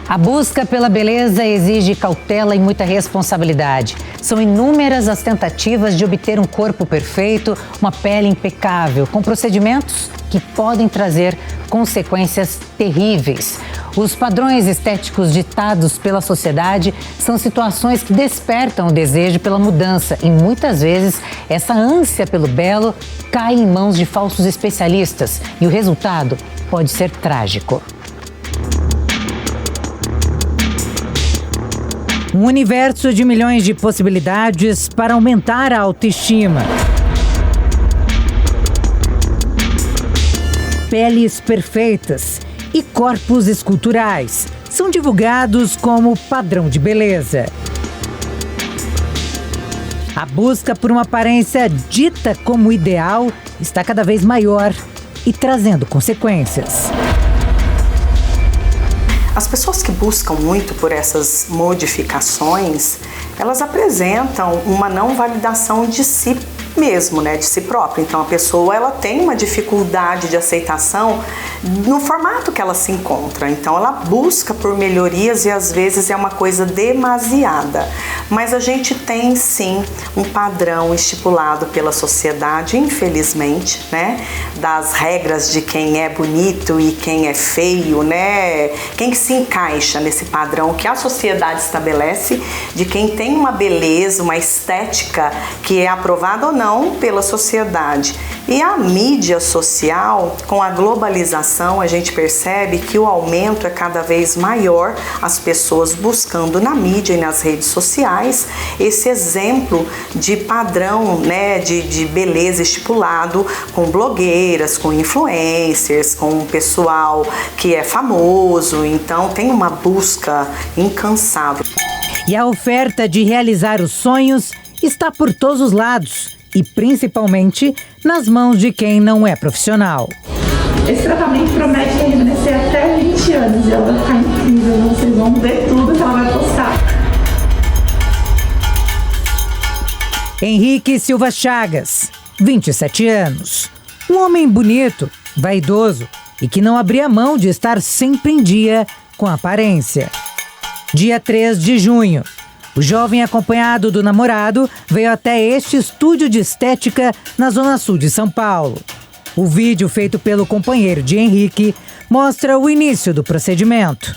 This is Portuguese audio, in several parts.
A busca pela beleza exige cautela e muita responsabilidade. São inúmeras as tentativas de obter um corpo perfeito, uma pele impecável, com procedimentos que podem trazer consequências terríveis. Os padrões estéticos ditados pela sociedade são situações que despertam o desejo pela mudança e muitas vezes essa ânsia pelo belo cai em mãos de falsos especialistas e o resultado pode ser trágico. Um universo de milhões de possibilidades para aumentar a autoestima. Peles perfeitas e corpos esculturais são divulgados como padrão de beleza. A busca por uma aparência dita como ideal está cada vez maior e trazendo consequências. As pessoas que buscam muito por essas modificações, elas apresentam uma não validação de si mesmo, né, de si própria. Então a pessoa ela tem uma dificuldade de aceitação no formato que ela se encontra. Então ela busca por melhorias e às vezes é uma coisa demasiada. Mas a gente tem sim um padrão estipulado pela sociedade, infelizmente, né, das regras de quem é bonito e quem é feio, né, quem que se encaixa nesse padrão que a sociedade estabelece de quem tem uma beleza, uma estética que é aprovada ou não pela sociedade. E a mídia social, com a globalização, a gente percebe que o aumento é cada vez maior, as pessoas buscando na mídia e nas redes sociais esse exemplo de padrão, né, de beleza estipulado com blogueiras, com influencers, com um pessoal que é famoso. Então tem uma busca incansável. E a oferta de realizar os sonhos está por todos os lados e principalmente nas mãos de quem não é profissional. Esse tratamento promete rejuvenescer até 20 anos e ela vai ficar incrível. Vocês vão ver tudo que ela vai postar. Henrique Silva Chagas, 27 anos. Um homem bonito, vaidoso e que não abria mão de estar sempre em dia com a aparência. Dia 3 de junho. O jovem, acompanhado do namorado, veio até este estúdio de estética na Zona Sul de São Paulo. O vídeo feito pelo companheiro de Henrique mostra o início do procedimento.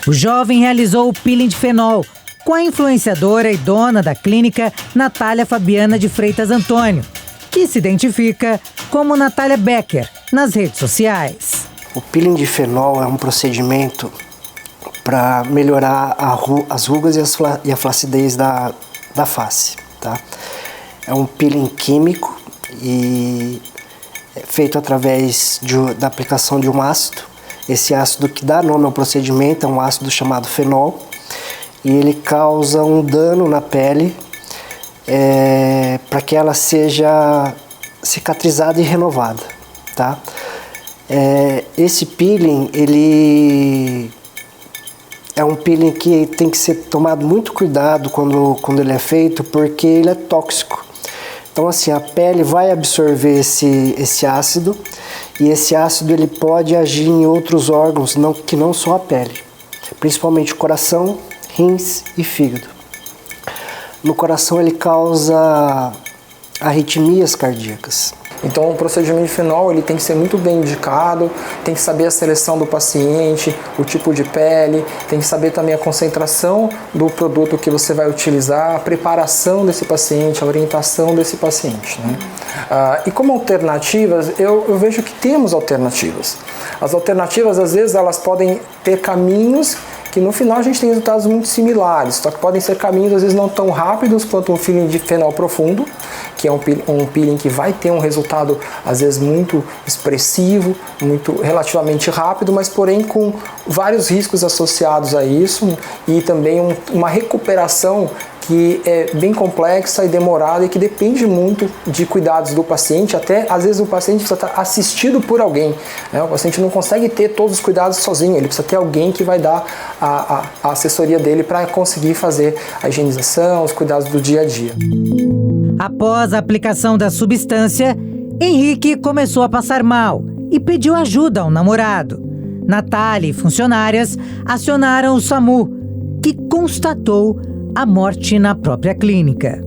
O jovem realizou o peeling de fenol com a influenciadora e dona da clínica Natália Fabiana de Freitas Antônio, que se identifica como Natália Becker nas redes sociais. O peeling de fenol é um procedimento para melhorar as rugas e a flacidez da face, tá? É um peeling químico e é feito através da aplicação de um ácido. Esse ácido que dá nome ao procedimento é um ácido chamado fenol e ele causa um dano na pele para que ela seja cicatrizada e renovada, tá? Esse peeling, ele é um peeling que tem que ser tomado muito cuidado quando ele é feito, porque ele é tóxico. Então assim, a pele vai absorver esse ácido e esse ácido ele pode agir em outros órgãos que não só a pele, principalmente o coração, rins e fígado. No coração ele causa arritmias cardíacas. Então o procedimento de fenol ele tem que ser muito bem indicado, tem que saber a seleção do paciente, o tipo de pele, tem que saber também a concentração do produto que você vai utilizar, a preparação desse paciente, a orientação desse paciente, né? E como alternativas, eu vejo que temos alternativas. As alternativas, às vezes, elas podem ter caminhos que no final a gente tem resultados muito similares, só que podem ser caminhos às vezes não tão rápidos quanto um peeling de fenol profundo, que é um peeling que vai ter um resultado às vezes muito expressivo, muito relativamente rápido, mas porém com vários riscos associados a isso e também uma recuperação que é bem complexa e demorada e que depende muito de cuidados do paciente, até às vezes o paciente precisa estar assistido por alguém, né? O paciente não consegue ter todos os cuidados sozinho, ele precisa ter alguém que vai dar a assessoria dele para conseguir fazer a higienização, os cuidados do dia a dia. Após a aplicação da substância, Henrique começou a passar mal e pediu ajuda ao namorado. Natália e funcionárias acionaram o SAMU, que constatou a morte na própria clínica.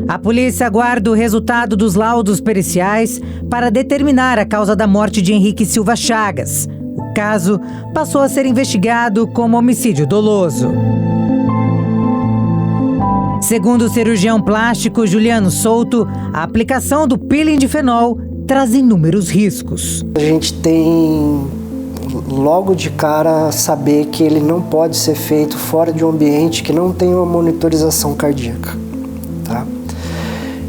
A polícia aguarda o resultado dos laudos periciais para determinar a causa da morte de Henrique Silva Chagas. O caso passou a ser investigado como homicídio doloso. Segundo o cirurgião plástico Juliano Souto, a aplicação do peeling de fenol traz inúmeros riscos. A gente tem logo de cara saber que ele não pode ser feito fora de um ambiente que não tem uma monitorização cardíaca, tá?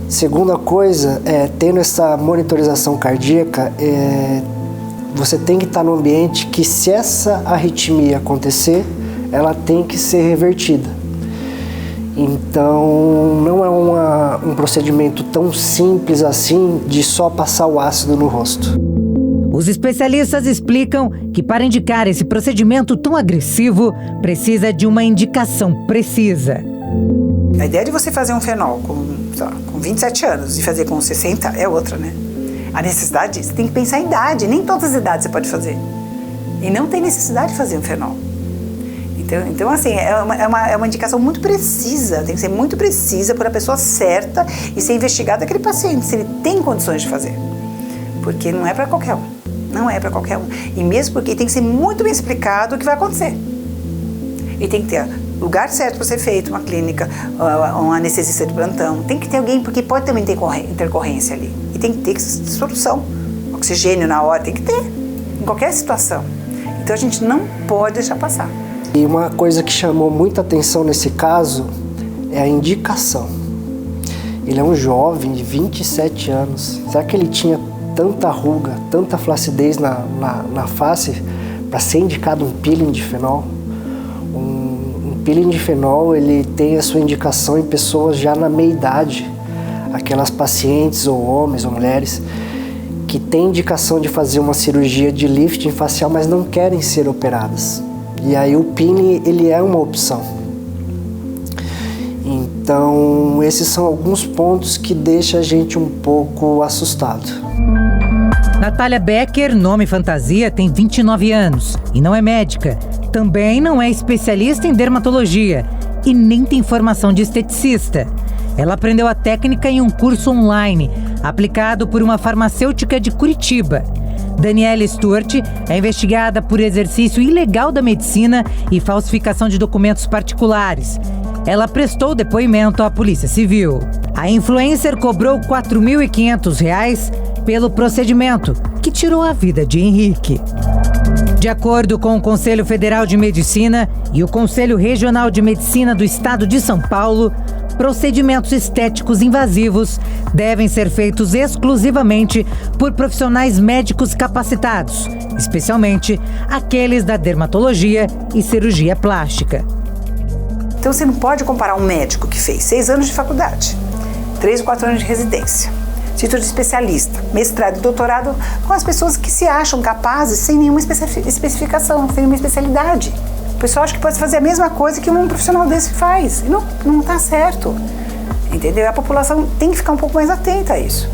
Segunda coisa, tendo essa monitorização cardíaca, você tem que estar num ambiente que, se essa arritmia acontecer, ela tem que ser revertida. Então, não é um procedimento tão simples assim de só passar o ácido no rosto. Os especialistas explicam que, para indicar esse procedimento tão agressivo, precisa de uma indicação precisa. A ideia de você fazer um fenol com 27 anos e fazer com 60 é outra, né? A necessidade, você tem que pensar em idade, nem todas as idades você pode fazer. E não tem necessidade de fazer um fenol. Então assim, é uma indicação muito precisa, tem que ser muito precisa para a pessoa certa e ser investigado aquele paciente, se ele tem condições de fazer. Porque não é para qualquer um, não é para qualquer um. E mesmo porque tem que ser muito bem explicado o que vai acontecer. E tem que ter lugar certo para ser feito, uma clínica, um anestesista de plantão. Tem que ter alguém, porque pode também ter intercorrência ali. E tem que ter solução, oxigênio na hora, tem que ter, em qualquer situação. Então a gente não pode deixar passar. E uma coisa que chamou muita atenção nesse caso é a indicação. Ele é um jovem de 27 anos. Será que ele tinha tanta ruga, tanta flacidez na face para ser indicado um peeling de fenol? Um peeling de fenol, ele tem a sua indicação em pessoas já na meia-idade. Aquelas pacientes, ou homens ou mulheres, que têm indicação de fazer uma cirurgia de lifting facial, mas não querem ser operadas. E aí o peeling, ele é uma opção. Então, esses são alguns pontos que deixam a gente um pouco assustado. Natália Becker, nome fantasia, tem 29 anos e não é médica. Também não é especialista em dermatologia e nem tem formação de esteticista. Ela aprendeu a técnica em um curso online, aplicado por uma farmacêutica de Curitiba. Daniela Stuart é investigada por exercício ilegal da medicina e falsificação de documentos particulares. Ela prestou depoimento à Polícia Civil. A influencer cobrou R$ 4.500 pelo procedimento, que tirou a vida de Henrique. De acordo com o Conselho Federal de Medicina e o Conselho Regional de Medicina do Estado de São Paulo, procedimentos estéticos invasivos devem ser feitos exclusivamente por profissionais médicos capacitados, especialmente aqueles da dermatologia e cirurgia plástica. Então você não pode comparar um médico que fez 6 anos de faculdade, 3 ou 4 anos de residência, título de especialista, mestrado e doutorado, com as pessoas que se acham capazes sem nenhuma especificação, sem nenhuma especialidade. O pessoal acha que pode fazer a mesma coisa que um profissional desse faz. E não está certo. Entendeu? A população tem que ficar um pouco mais atenta a isso.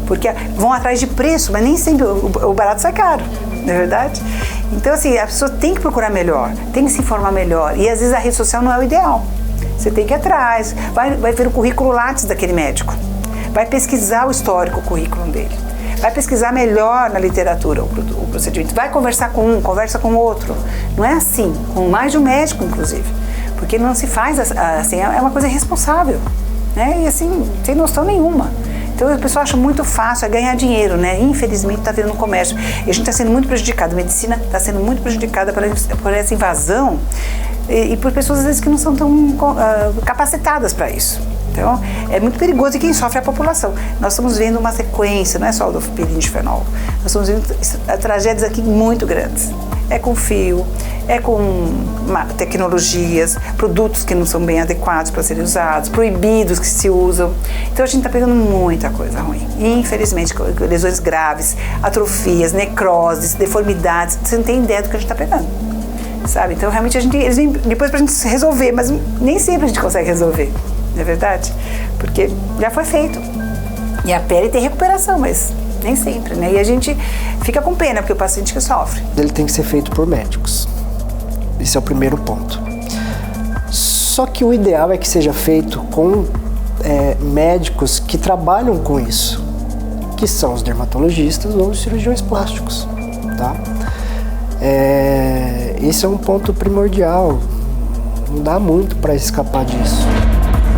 Porque vão atrás de preço, mas nem sempre o barato sai caro. Não é verdade? Então, assim, a pessoa tem que procurar melhor, tem que se informar melhor. E, às vezes, a rede social não é o ideal. Você tem que ir atrás, vai ver o currículo Lattes daquele médico. Vai pesquisar o histórico, o currículo dele. Vai pesquisar melhor na literatura o procedimento. Vai conversar com um, conversa com outro. Não é assim, com mais de um médico, inclusive. Porque não se faz assim, é uma coisa irresponsável, né? E assim, sem noção nenhuma. Então a pessoa acha muito fácil, é ganhar dinheiro, né? Infelizmente está virando comércio. E a gente está sendo muito prejudicado, a medicina está sendo muito prejudicada por essa invasão e por pessoas às vezes que não são tão capacitadas para isso. Então, é muito perigoso e quem sofre é a população. Nós estamos vendo uma sequência, não é só do peeling de fenol. Nós estamos vendo tragédias aqui muito grandes. É com fio, é com tecnologias, produtos que não são bem adequados para serem usados, proibidos que se usam. Então, a gente está pegando muita coisa ruim. E, infelizmente, lesões graves, atrofias, necroses, deformidades. Você não tem ideia do que a gente está pegando. Sabe? Então, realmente, eles vêm depois para a gente resolver, mas nem sempre a gente consegue resolver. Não é verdade? Porque já foi feito. E a pele tem recuperação, mas nem sempre, né? E a gente fica com pena, porque o paciente que sofre. Ele tem que ser feito por médicos. Esse é o primeiro ponto. Só que o ideal é que seja feito com médicos que trabalham com isso, que são os dermatologistas ou os cirurgiões plásticos, tá? Esse é um ponto primordial. Não dá muito para escapar disso.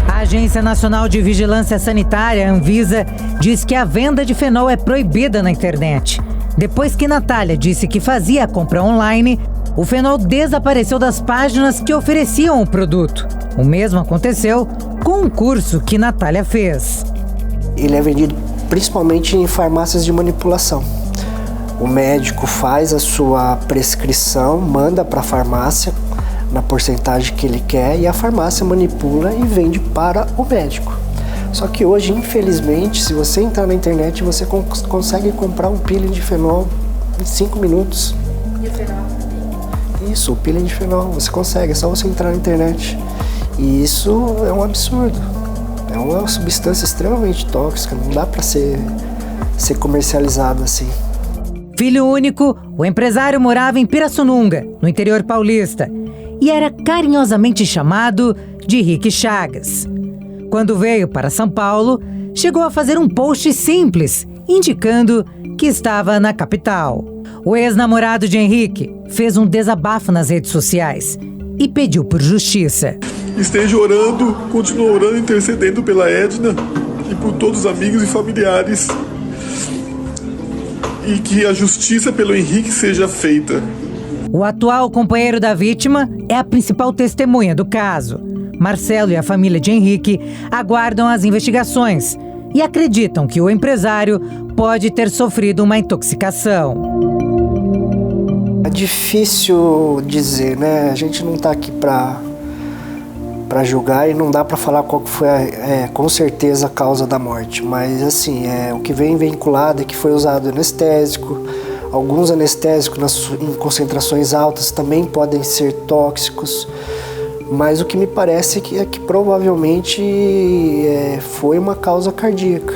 A Agência Nacional de Vigilância Sanitária, Anvisa, diz que a venda de fenol é proibida na internet. Depois que Natália disse que fazia a compra online, o fenol desapareceu das páginas que ofereciam o produto. O mesmo aconteceu com um curso que Natália fez. Ele é vendido principalmente em farmácias de manipulação. O médico faz a sua prescrição, manda para a farmácia na porcentagem que ele quer e a farmácia manipula e vende para o médico. Só que hoje, infelizmente, se você entrar na internet, você consegue comprar um peeling de fenol em 5 minutos. E o fenol também? Isso, o peeling de fenol, você consegue, é só você entrar na internet. E isso é um absurdo. É uma substância extremamente tóxica, não dá para ser comercializado assim. Filho único, o empresário morava em Pirassununga, no interior paulista, e era carinhosamente chamado de Rick Chagas. Quando veio para São Paulo, chegou a fazer um post simples, indicando que estava na capital. O ex-namorado de Henrique fez um desabafo nas redes sociais e pediu por justiça. Esteja orando, continua orando e intercedendo pela Edna e por todos os amigos e familiares. E que a justiça pelo Henrique seja feita. O atual companheiro da vítima é a principal testemunha do caso. Marcelo e a família de Henrique aguardam as investigações e acreditam que o empresário pode ter sofrido uma intoxicação. É difícil dizer, né? A gente não está aqui para julgar e não dá para falar qual que foi com certeza a causa da morte. Mas assim, o que vem vinculado é que foi usado anestésico. Alguns anestésicos em concentrações altas também podem ser tóxicos. Mas o que me parece é que provavelmente foi uma causa cardíaca.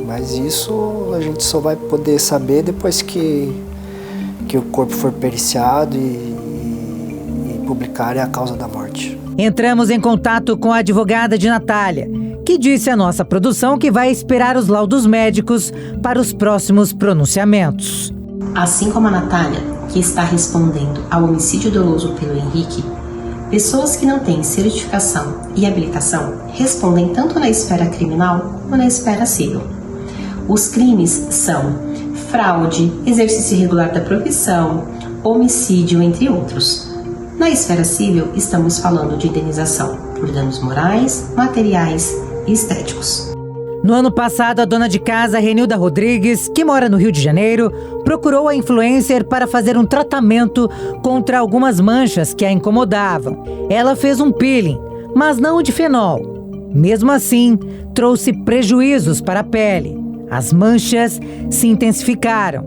Mas isso a gente só vai poder saber depois que o corpo for periciado e publicarem a causa da morte. Entramos em contato com a advogada de Natália, que disse à nossa produção que vai esperar os laudos médicos para os próximos pronunciamentos. Assim como a Natália, que está respondendo ao homicídio doloso pelo Henrique, pessoas que não têm certificação e habilitação respondem tanto na esfera criminal como na esfera civil. Os crimes são fraude, exercício irregular da profissão, homicídio, entre outros. Na esfera civil, estamos falando de indenização por danos morais, materiais e estéticos. No ano passado, a dona de casa, Renilda Rodrigues, que mora no Rio de Janeiro, procurou a influencer para fazer um tratamento contra algumas manchas que a incomodavam. Ela fez um peeling, mas não o de fenol. Mesmo assim, trouxe prejuízos para a pele. As manchas se intensificaram.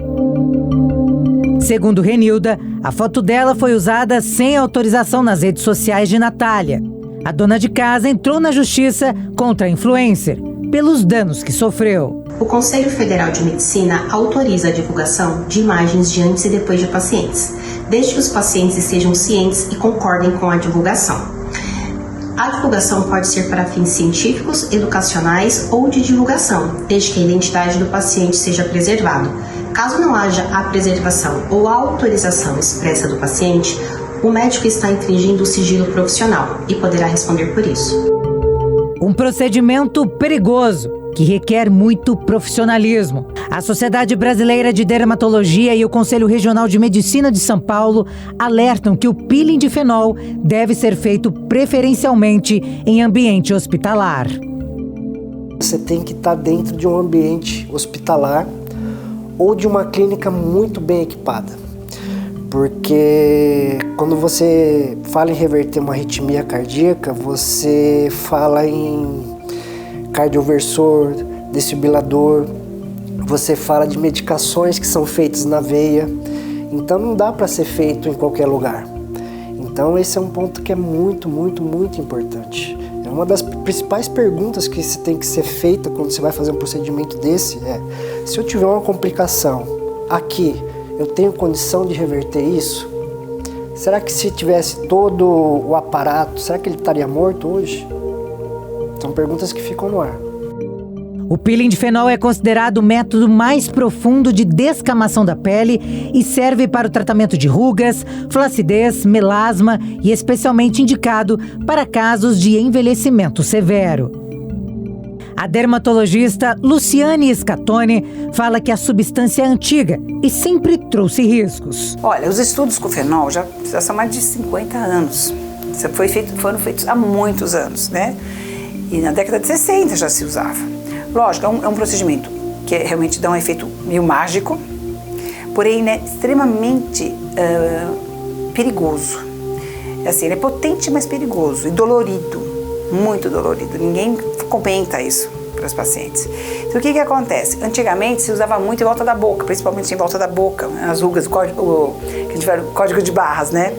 Segundo Renilda, a foto dela foi usada sem autorização nas redes sociais de Natália. A dona de casa entrou na justiça contra a influencer pelos danos que sofreu. O Conselho Federal de Medicina autoriza a divulgação de imagens de antes e depois de pacientes, desde que os pacientes estejam cientes e concordem com a divulgação. A divulgação pode ser para fins científicos, educacionais ou de divulgação, desde que a identidade do paciente seja preservada. Caso não haja a preservação ou a autorização expressa do paciente, o médico está infringindo o sigilo profissional e poderá responder por isso. Um procedimento perigoso que requer muito profissionalismo. A Sociedade Brasileira de Dermatologia e o Conselho Regional de Medicina de São Paulo alertam que o peeling de fenol deve ser feito preferencialmente em ambiente hospitalar. Você tem que estar dentro de um ambiente hospitalar ou de uma clínica muito bem equipada. Porque quando você fala em reverter uma arritmia cardíaca, você fala em cardioversor, desfibrilador, você fala de medicações que são feitas na veia, então não dá para ser feito em qualquer lugar. Então esse é um ponto que é muito, muito, muito importante. É uma das principais perguntas que tem que ser feita quando você vai fazer um procedimento desse é: se eu tiver uma complicação aqui, eu tenho condição de reverter isso? Será que se tivesse todo o aparato, será que ele estaria morto hoje? São perguntas que ficam no ar. O peeling de fenol é considerado o método mais profundo de descamação da pele e serve para o tratamento de rugas, flacidez, melasma e especialmente indicado para casos de envelhecimento severo. A dermatologista Luciane Scatoni fala que a substância é antiga e sempre trouxe riscos. Olha, os estudos com fenol já são mais de 50 anos. Foram feitos há muitos anos, né? E na década de 60 já se usava. Lógico, é um procedimento que realmente dá um efeito meio mágico, porém, né, extremamente perigoso. Assim, ele é potente, mas perigoso e dolorido, muito dolorido. Ninguém comenta isso para os pacientes. Então, o que acontece? Antigamente se usava muito em volta da boca, principalmente em volta da boca, as rugas, o código de barras, né?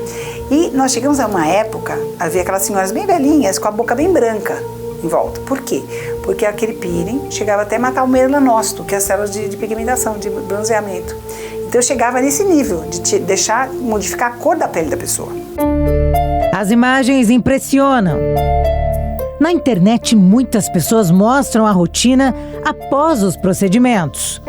E nós chegamos a uma época, havia aquelas senhoras bem velhinhas com a boca bem branca em volta. Por quê? Porque aquele peeling chegava até a matar o melanócito, que é as células de pigmentação, de bronzeamento. Então chegava nesse nível, de te deixar modificar a cor da pele da pessoa. As imagens impressionam. Na internet, muitas pessoas mostram a rotina após os procedimentos.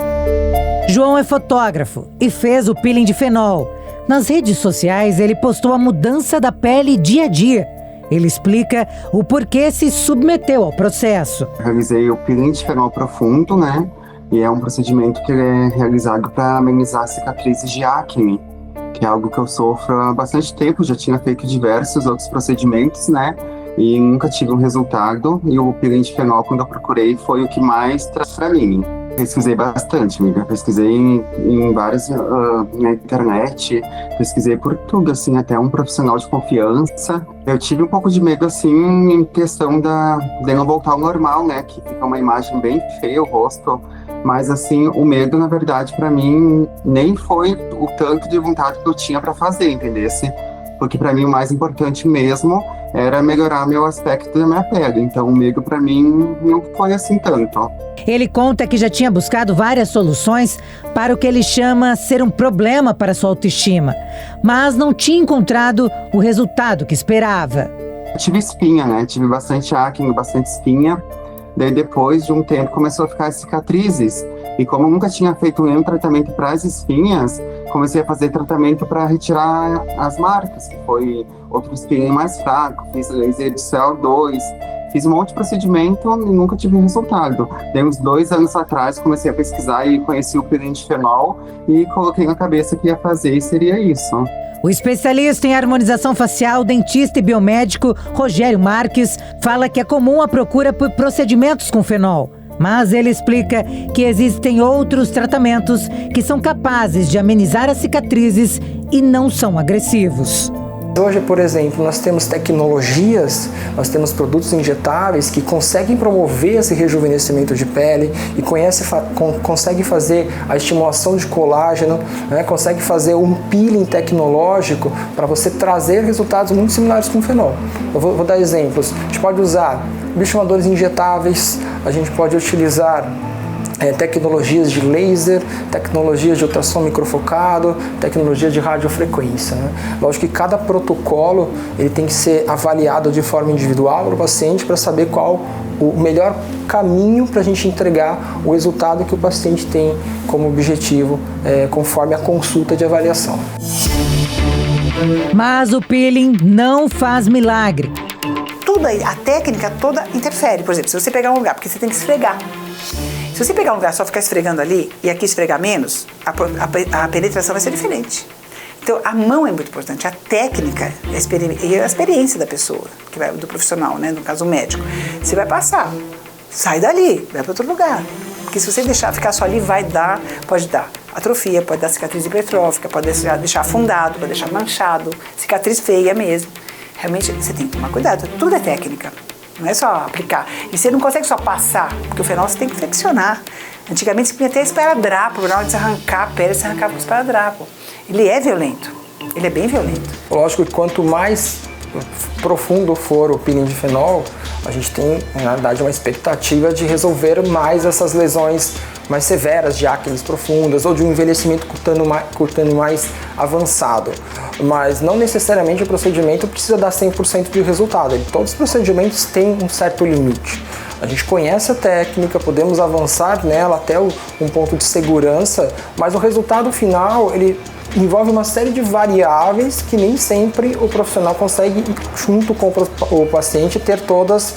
João é fotógrafo e fez o peeling de fenol. Nas redes sociais, ele postou a mudança da pele dia a dia. Ele explica o porquê se submeteu ao processo. Realizei o peeling de fenol profundo, né? E é um procedimento que é realizado para amenizar cicatrizes de acne, que é algo que eu sofro há bastante tempo. Já tinha feito diversos outros procedimentos, né? E nunca tive um resultado. E o peeling de fenol, quando eu procurei, foi o que mais traz para mim. Pesquisei bastante, amiga. Pesquisei em várias na internet, pesquisei por tudo, assim, até um profissional de confiança. Eu tive um pouco de medo, assim, em questão de não voltar ao normal, né? Que fica uma imagem bem feia, o rosto. Mas, assim, o medo, na verdade, para mim, nem foi o tanto de vontade que eu tinha para fazer, entendesse? Porque para mim o mais importante mesmo era melhorar meu aspecto da minha pele. Então o medo para mim não foi assim tanto. Ele conta que já tinha buscado várias soluções para o que ele chama ser um problema para sua autoestima, mas não tinha encontrado o resultado que esperava. Eu tive espinha, né? Tive bastante acne, bastante espinha. Daí depois de um tempo começou a ficar as cicatrizes. E como eu nunca tinha feito nenhum tratamento para as espinhas, comecei a fazer tratamento para retirar as marcas, que foi outro peeling mais fraco, fiz laser de CO2, fiz um monte de procedimento e nunca tive resultado. Daí uns 2 anos atrás comecei a pesquisar e conheci o peeling de fenol e coloquei na cabeça que ia fazer e seria isso. O especialista em harmonização facial, dentista e biomédico Rogério Marques fala que é comum a procura por procedimentos com fenol. Mas ele explica que existem outros tratamentos que são capazes de amenizar as cicatrizes e não são agressivos. Hoje, por exemplo, nós temos tecnologias, nós temos produtos injetáveis que conseguem promover esse rejuvenescimento de pele e consegue fazer a estimulação de colágeno, né? Consegue fazer um peeling tecnológico para você trazer resultados muito similares com o fenol. Eu vou dar exemplos. A gente pode usar bioestimuladores injetáveis, a gente pode utilizar tecnologias de laser, tecnologias de ultrassom microfocado, tecnologia de radiofrequência, né? Lógico que cada protocolo ele tem que ser avaliado de forma individual para o paciente para saber qual o melhor caminho para a gente entregar o resultado que o paciente tem como objetivo, conforme a consulta de avaliação. Mas o peeling não faz milagre. Tudo aí, a técnica toda interfere. Por exemplo, se você pegar um lugar, porque você tem que esfregar. Se você pegar um lugar e só ficar esfregando ali e aqui esfregar menos, a penetração vai ser diferente. Então, a mão é muito importante, a técnica e a experiência da pessoa, do profissional, né? No caso, o médico. Você vai passar, sai dali, vai para outro lugar. Porque se você ficar só ali, pode dar atrofia, pode dar cicatriz hipertrófica, pode deixar afundado, pode deixar manchado, cicatriz feia mesmo. Realmente, você tem que tomar cuidado, tudo é técnica. Não é só aplicar. E você não consegue só passar, porque o fenol você tem que flexionar. Antigamente você podia até esparadrapo, na hora de você arrancar a pele, você arrancava com esparadrapo. Ele é violento, ele é bem violento. Lógico que quanto mais profundo for o peeling de fenol, a gente tem, na verdade, uma expectativa de resolver mais essas lesões mais severas de acnes profundas ou de um envelhecimento cutâneo mais avançado. Mas não necessariamente o procedimento precisa dar 100% de resultado. Todos os procedimentos têm um certo limite. A gente conhece a técnica, podemos avançar nela até um ponto de segurança, mas o resultado final, ele envolve uma série de variáveis que nem sempre o profissional consegue, junto com o paciente, ter todas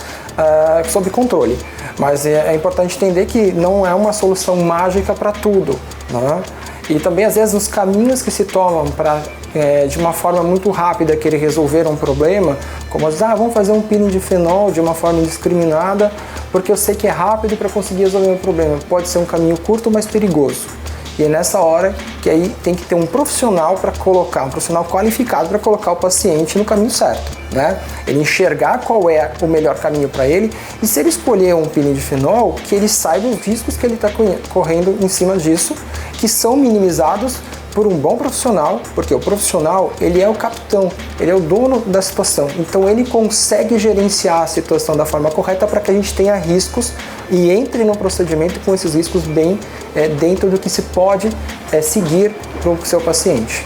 sob controle. Mas é importante entender que não é uma solução mágica para tudo, né? E também, às vezes, os caminhos que se tomam para, de uma forma muito rápida, querer resolver um problema, como vamos fazer um peeling de fenol de uma forma indiscriminada, porque eu sei que é rápido para conseguir resolver o problema. Pode ser um caminho curto, mas perigoso. E é nessa hora que aí tem que ter um profissional para colocar, um profissional qualificado para colocar o paciente no caminho certo, né? Ele enxergar qual é o melhor caminho para ele e se ele escolher um peeling de fenol, que ele saiba os riscos que ele está correndo em cima disso, que são minimizados por um bom profissional, porque o profissional, ele é o capitão, ele é o dono da situação, então ele consegue gerenciar a situação da forma correta para que a gente tenha riscos e entre no procedimento com esses riscos bem dentro do que se pode seguir para o seu paciente.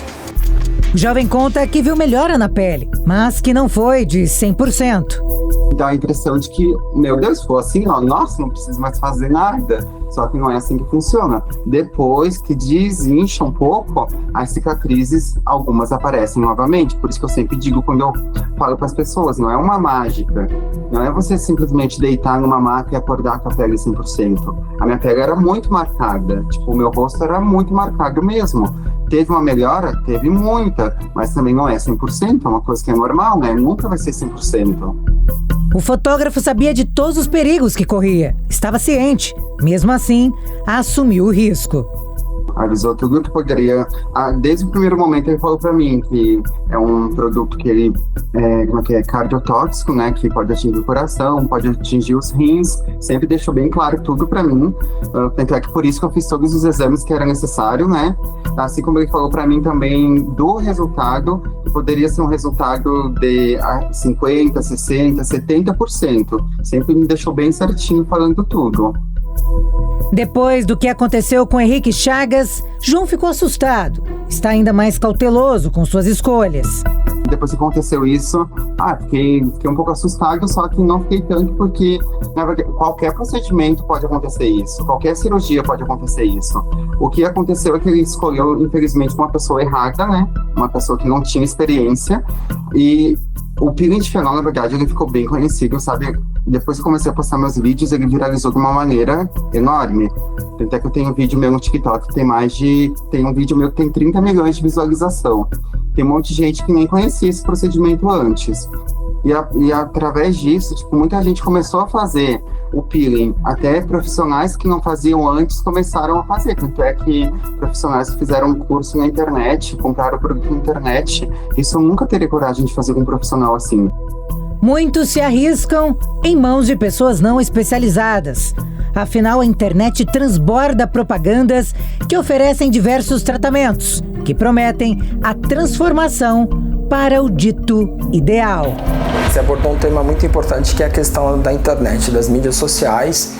O jovem conta que viu melhora na pele, mas que não foi de 100%. Dá a impressão de que, meu Deus, foi assim, ó, nossa, não preciso mais fazer nada. Só que não é assim que funciona. Depois que desincha um pouco, as cicatrizes, algumas aparecem novamente. Por isso que eu sempre digo quando eu falo para as pessoas, não é uma mágica. Não é você simplesmente deitar numa maca e acordar com a pele 100%. A minha pele era muito marcada. Tipo, o meu rosto era muito marcado mesmo. Teve uma melhora? Teve muita. Mas também não é 100%. É uma coisa que é normal, né? Nunca vai ser 100%. O fotógrafo sabia de todos os perigos que corria. Estava ciente. Mesmo assim, assumiu o risco. Avisou tudo que poderia. Desde o primeiro momento ele falou para mim que é um produto que ele é cardiotóxico, né? Que pode atingir o coração, pode atingir os rins. Sempre deixou bem claro tudo para mim. Tanto é que por isso que eu fiz todos os exames que era necessário, né? Assim como ele falou para mim também do resultado, poderia ser um resultado de 50%, 60%, 70%. Sempre me deixou bem certinho falando tudo. Depois do que aconteceu com Henrique Chagas, João ficou assustado. Está ainda mais cauteloso com suas escolhas. Depois que aconteceu isso, fiquei um pouco assustado, só que não fiquei tanto porque, na verdade, qualquer procedimento pode acontecer isso, qualquer cirurgia pode acontecer isso. O que aconteceu é que ele escolheu, infelizmente, uma pessoa errada, né? Uma pessoa que não tinha experiência e o peeling de fenol, na verdade, ele ficou bem conhecido, sabe? Depois que comecei a postar meus vídeos, ele viralizou de uma maneira enorme. Até que eu tenho um vídeo meu no TikTok que tem um vídeo meu que tem 30 milhões de visualização. Tem um monte de gente que nem conhecia esse procedimento antes. E através disso, muita gente começou a fazer o peeling. Até profissionais que não faziam antes começaram a fazer. Tanto é que profissionais que fizeram um curso na internet, compraram o produto na internet. Isso eu nunca teria coragem de fazer com um profissional assim. Muitos se arriscam em mãos de pessoas não especializadas. Afinal, a internet transborda propagandas que oferecem diversos tratamentos, que prometem a transformação para o dito ideal. Você abordou um tema muito importante, que é a questão da internet, das mídias sociais.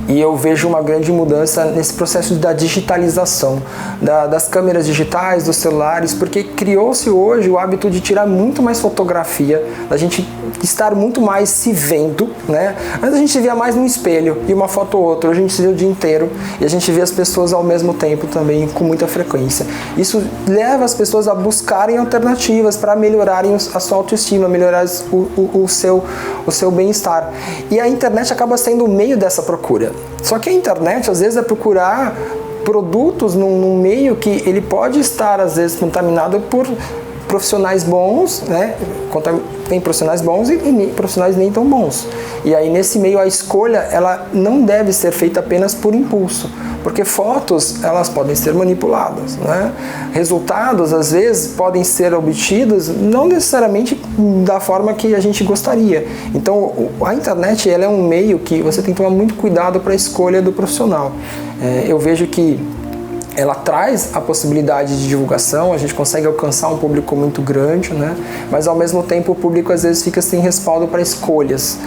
E eu vejo uma grande mudança nesse processo da digitalização das câmeras digitais, dos celulares, porque criou-se hoje o hábito de tirar muito mais fotografia, da gente estar muito mais se vendo, né? Antes a gente via mais no espelho e uma foto ou outra, hoje a gente se vê o dia inteiro e a gente vê as pessoas ao mesmo tempo também com muita frequência. Isso leva as pessoas a buscarem alternativas para melhorarem a sua autoestima, melhorar o seu bem-estar. E a internet acaba sendo o meio dessa procura. Só que a internet, às vezes, é procurar produtos num meio que ele pode estar, às vezes, contaminado por profissionais bons, né? Tem profissionais bons e profissionais nem tão bons. E aí, nesse meio, a escolha, ela não deve ser feita apenas por impulso, porque fotos, elas podem ser manipuladas, né? Resultados, às vezes, podem ser obtidos não necessariamente da forma que a gente gostaria. Então, a internet, ela é um meio que você tem que tomar muito cuidado para a escolha do profissional. Eu vejo que ela traz a possibilidade de divulgação, a gente consegue alcançar um público muito grande, né? Mas ao mesmo tempo o público às vezes fica sem respaldo para escolhas.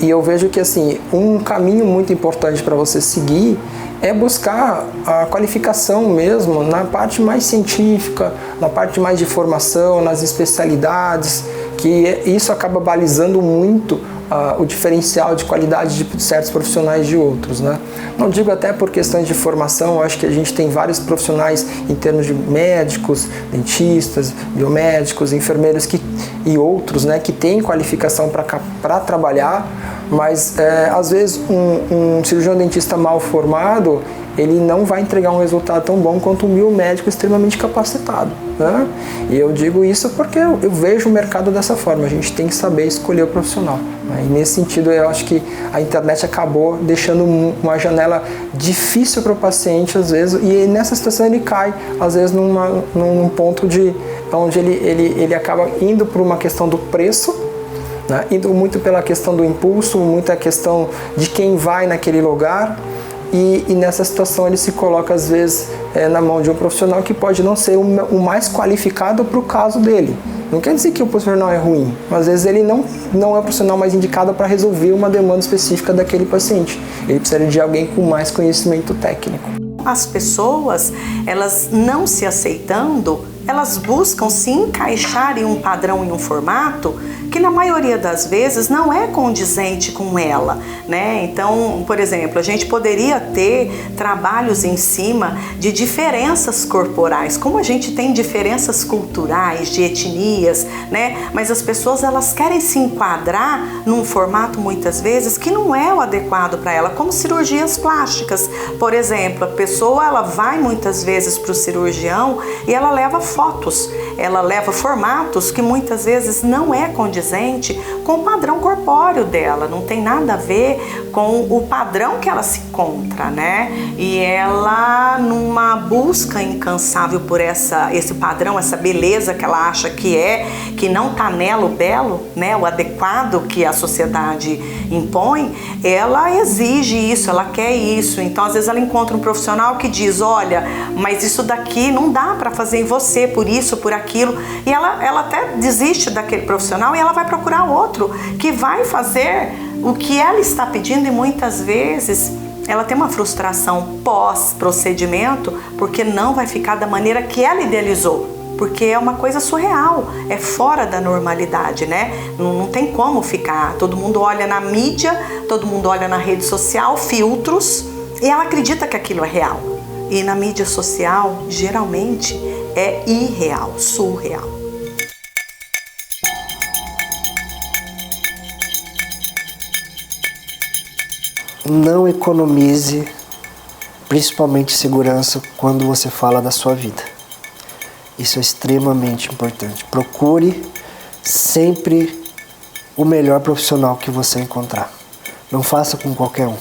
E eu vejo que assim, um caminho muito importante para você seguir é buscar a qualificação mesmo na parte mais científica, na parte mais de formação, nas especialidades, que isso acaba balizando muito o diferencial de qualidade de certos profissionais de outros, né? Não digo até por questões de formação, eu acho que a gente tem vários profissionais em termos de médicos, dentistas, biomédicos, enfermeiros e outros, né, que têm qualificação para trabalhar, mas às vezes um cirurgião dentista mal formado, ele não vai entregar um resultado tão bom quanto um biomédico extremamente capacitado, né? E eu digo isso porque eu vejo o mercado dessa forma, a gente tem que saber escolher o profissional, né? E nesse sentido eu acho que a internet acabou deixando uma janela difícil para o paciente às vezes, e nessa situação ele cai às vezes num ponto onde ele acaba indo por uma questão do preço, né? Indo muito pela questão do impulso, muita questão de quem vai naquele lugar. E nessa situação ele se coloca às vezes na mão de um profissional que pode não ser o mais qualificado para o caso dele. Não quer dizer que o profissional é ruim, mas às vezes ele não é o profissional mais indicado para resolver uma demanda específica daquele paciente. Ele precisa de alguém com mais conhecimento técnico. As pessoas, elas não se aceitando, elas buscam se encaixar em um padrão, em um formato que na maioria das vezes não é condizente com ela, né? Então, por exemplo, a gente poderia ter trabalhos em cima de diferenças corporais, como a gente tem diferenças culturais, de etnias, né? Mas as pessoas, elas querem se enquadrar num formato muitas vezes que não é o adequado para ela, como cirurgias plásticas. Por exemplo, a pessoa, ela vai muitas vezes para o cirurgião e ela leva fotos, ela leva formatos que muitas vezes não é condizente com o padrão corpóreo dela, não tem nada a ver com o padrão que ela se encontra, né? E ela, numa busca incansável por esse padrão, essa beleza que ela acha que não tá nela o belo, né? O adequado que a sociedade impõe, ela exige isso, ela quer isso. Então, às vezes ela encontra um profissional que diz, olha, mas isso daqui não dá para fazer em você, por isso, por aquilo. E ela até desiste daquele profissional e ela vai procurar outro que vai fazer o que ela está pedindo, e muitas vezes ela tem uma frustração pós-procedimento porque não vai ficar da maneira que ela idealizou, porque é uma coisa surreal, é fora da normalidade, né? Não tem como ficar. Todo mundo olha na mídia, todo mundo olha na rede social, filtros, e ela acredita que aquilo é real. E na mídia social, geralmente, é irreal, surreal. Não economize, principalmente segurança, quando você fala da sua vida. Isso é extremamente importante. Procure sempre o melhor profissional que você encontrar. Não faça com qualquer um.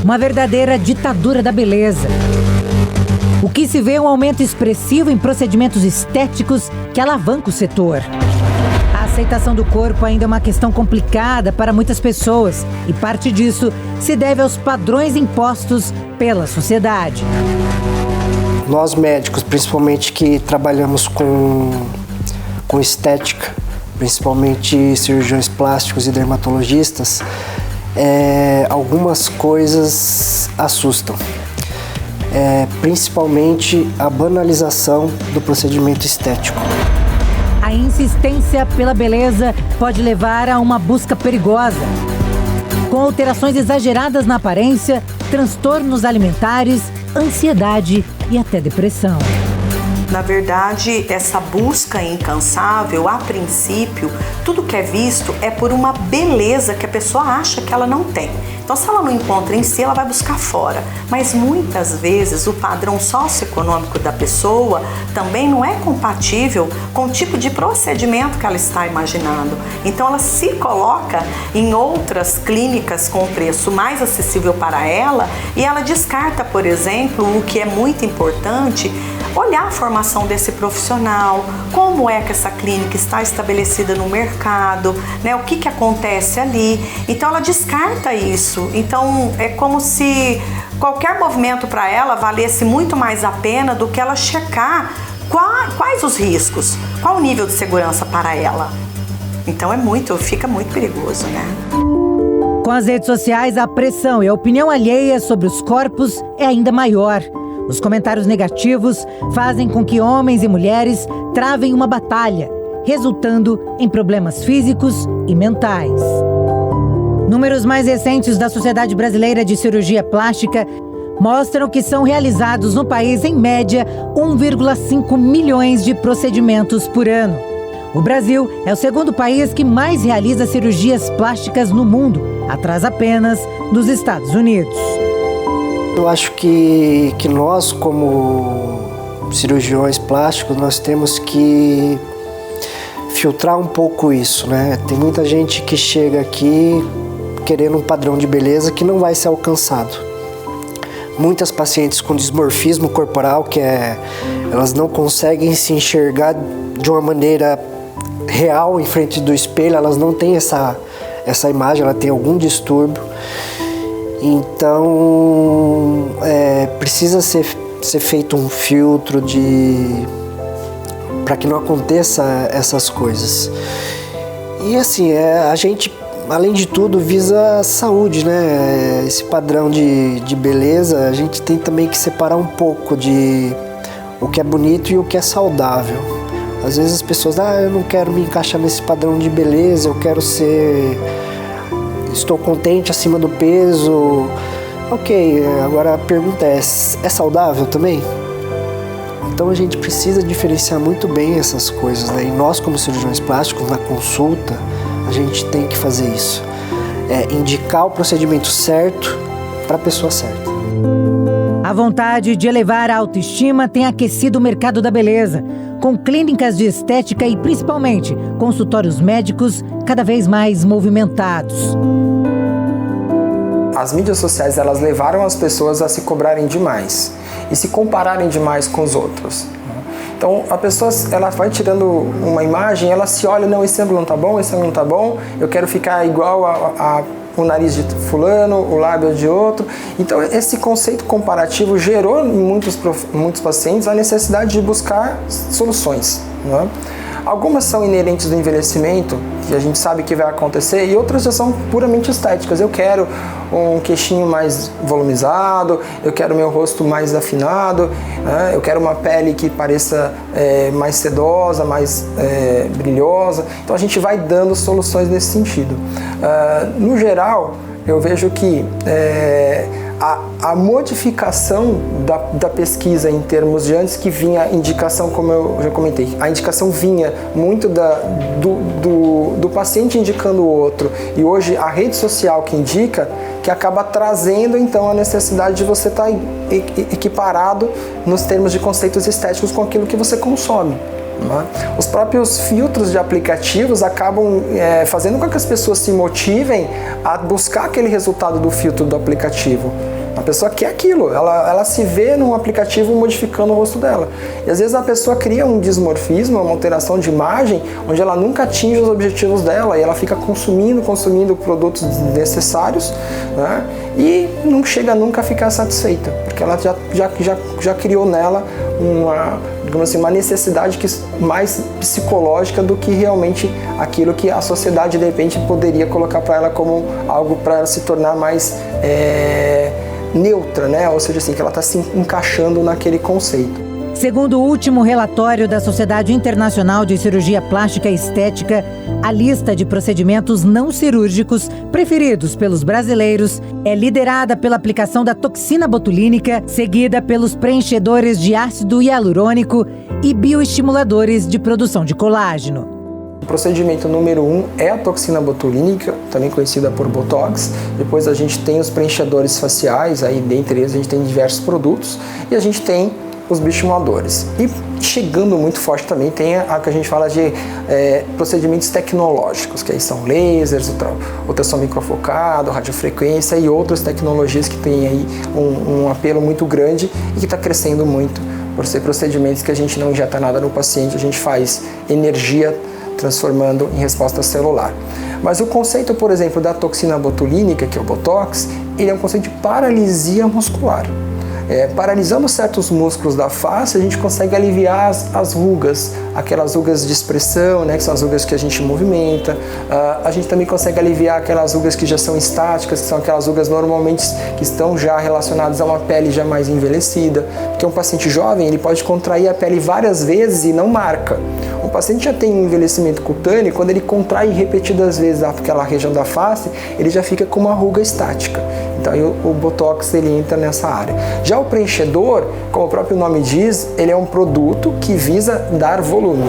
Uma verdadeira ditadura da beleza. O que se vê é um aumento expressivo em procedimentos estéticos que alavanca o setor. A aceitação do corpo ainda é uma questão complicada para muitas pessoas, e parte disso se deve aos padrões impostos pela sociedade. Nós médicos, principalmente que trabalhamos com estética, principalmente cirurgiões plásticos e dermatologistas, algumas coisas assustam. Principalmente a banalização do procedimento estético. A insistência pela beleza pode levar a uma busca perigosa, com alterações exageradas na aparência, transtornos alimentares, ansiedade e até depressão. Na verdade, essa busca incansável, a princípio, tudo que é visto é por uma beleza que a pessoa acha que ela não tem. Então, se ela não encontra em si, ela vai buscar fora. Mas muitas vezes o padrão socioeconômico da pessoa também não é compatível com o tipo de procedimento que ela está imaginando. Então, ela se coloca em outras clínicas com preço mais acessível para ela e ela descarta, por exemplo, o que é muito importante, olhar a formação desse profissional, como é que essa clínica está estabelecida no mercado, né? O que acontece ali. Então ela descarta isso. Então é como se qualquer movimento para ela valesse muito mais a pena do que ela checar quais os riscos, qual o nível de segurança para ela. Então fica muito perigoso, né? Com as redes sociais, a pressão e a opinião alheia sobre os corpos é ainda maior. Os comentários negativos fazem com que homens e mulheres travem uma batalha, resultando em problemas físicos e mentais. Números mais recentes da Sociedade Brasileira de Cirurgia Plástica mostram que são realizados no país, em média, 1,5 milhões de procedimentos por ano. O Brasil é o segundo país que mais realiza cirurgias plásticas no mundo, atrás apenas dos Estados Unidos. Eu acho que nós, como cirurgiões plásticos, nós temos que filtrar um pouco isso, né? Tem muita gente que chega aqui querendo um padrão de beleza que não vai ser alcançado. Muitas pacientes com dismorfismo corporal, elas não conseguem se enxergar de uma maneira real em frente do espelho, elas não têm essa imagem, ela tem algum distúrbio. Então precisa ser feito um filtro para que não aconteça essas coisas. E assim, a gente, além de tudo, visa a saúde, né? Esse padrão de beleza, a gente tem também que separar um pouco de o que é bonito e o que é saudável. Às vezes as pessoas, eu não quero me encaixar nesse padrão de beleza, estou contente acima do peso. Ok, agora a pergunta é saudável também? Então a gente precisa diferenciar muito bem essas coisas, né? E nós, como cirurgiões plásticos, na consulta, a gente tem que fazer isso. Indicar o procedimento certo para a pessoa certa. A vontade de elevar a autoestima tem aquecido o mercado da beleza, com clínicas de estética e, principalmente, consultórios médicos cada vez mais movimentados. As mídias sociais, elas levaram as pessoas a se cobrarem demais e se compararem demais com os outros. Então, a pessoa, ela vai tirando uma imagem, ela se olha, não, esse ângulo não tá bom, esse ângulo não tá bom, eu quero ficar igual o nariz de fulano, o lábio de outro. Então, esse conceito comparativo gerou em muitos pacientes a necessidade de buscar soluções, né? Algumas são inerentes do envelhecimento, que a gente sabe que vai acontecer, e outras já são puramente estéticas. Eu quero um queixinho mais volumizado, eu quero meu rosto mais afinado, né? Eu quero uma pele que pareça mais sedosa, mais brilhosa. Então a gente vai dando soluções nesse sentido. No geral, eu vejo que a modificação da pesquisa em termos de antes que vinha a indicação, como eu já comentei, a indicação vinha muito do paciente indicando o outro, e hoje a rede social que indica, que acaba trazendo então a necessidade de você estar equiparado nos termos de conceitos estéticos com aquilo que você consome. Os próprios filtros de aplicativos acabam fazendo com que as pessoas se motivem a buscar aquele resultado do filtro do aplicativo. A pessoa quer aquilo, ela se vê num aplicativo modificando o rosto dela. E às vezes a pessoa cria um dismorfismo, uma alteração de imagem, onde ela nunca atinge os objetivos dela e ela fica consumindo produtos desnecessários, né? E não chega nunca a ficar satisfeita, porque ela já criou nela uma necessidade mais psicológica do que realmente aquilo que a sociedade de repente poderia colocar para ela como algo para ela se tornar mais neutra, né? Ou seja, assim, que ela está se encaixando naquele conceito. Segundo o último relatório da Sociedade Internacional de Cirurgia Plástica e Estética, a lista de procedimentos não cirúrgicos preferidos pelos brasileiros é liderada pela aplicação da toxina botulínica, seguida pelos preenchedores de ácido hialurônico e bioestimuladores de produção de colágeno. O procedimento número 1 é a toxina botulínica, também conhecida por Botox. Depois a gente tem os preenchedores faciais, aí dentre eles a gente tem diversos produtos, e a gente tem os bioestimuladores. E chegando muito forte também tem a que a gente fala de procedimentos tecnológicos, que aí são lasers, ultrassom microfocado, radiofrequência e outras tecnologias que têm aí um apelo muito grande e que está crescendo muito por ser procedimentos que a gente não injeta nada no paciente, a gente faz energia transformando em resposta celular. Mas o conceito, por exemplo, da toxina botulínica, que é o Botox, ele é um conceito de paralisia muscular. Paralisando certos músculos da face, a gente consegue aliviar as rugas, aquelas rugas de expressão, né, que são as rugas que a gente movimenta. A gente também consegue aliviar aquelas rugas que já são estáticas, que são aquelas rugas normalmente que estão já relacionadas a uma pele já mais envelhecida. Porque um paciente jovem, ele pode contrair a pele várias vezes e não marca. O paciente já tem um envelhecimento cutâneo, quando ele contrai repetidas vezes aquela região da face, ele já fica com uma ruga estática. Então aí o Botox ele entra nessa área. Já o preenchedor, como o próprio nome diz, ele é um produto que visa dar volume.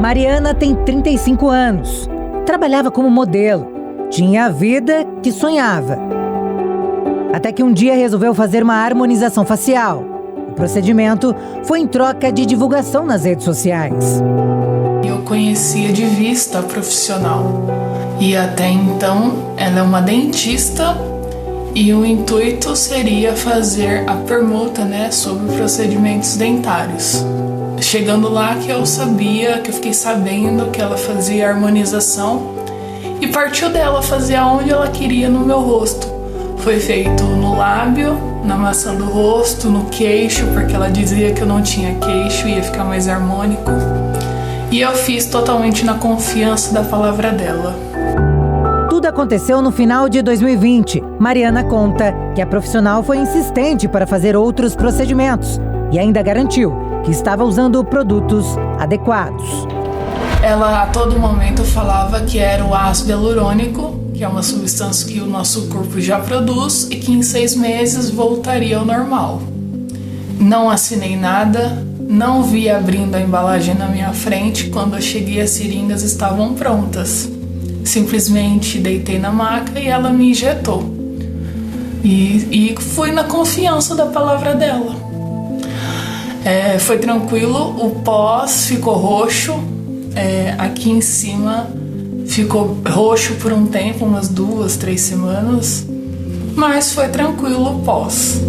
Mariana tem 35 anos, trabalhava como modelo, tinha a vida que sonhava. Até que um dia resolveu fazer uma harmonização facial. O procedimento foi em troca de divulgação nas redes sociais. Eu conhecia de vista a profissional e até então ela é uma dentista e o intuito seria fazer a permuta, sobre procedimentos dentários. Chegando lá que eu fiquei sabendo que ela fazia harmonização e partiu dela fazer aonde ela queria no meu rosto. Foi feito no lábio, na maçã do rosto, no queixo, porque ela dizia que eu não tinha queixo, ia ficar mais harmônico. E eu fiz totalmente na confiança da palavra dela. Tudo aconteceu no final de 2020. Mariana conta que a profissional foi insistente para fazer outros procedimentos e ainda garantiu que estava usando produtos adequados. Ela a todo momento falava que era o ácido hialurônico, que é uma substância que o nosso corpo já produz e que em 6 meses voltaria ao normal. Não assinei nada, não vi abrindo a embalagem na minha frente. Quando eu cheguei, as seringas estavam prontas. Simplesmente deitei na maca e ela me injetou. E fui na confiança da palavra dela. Foi tranquilo, o pós ficou roxo, aqui em cima ficou roxo por um tempo, umas 2, 3 semanas, mas foi tranquilo o pós.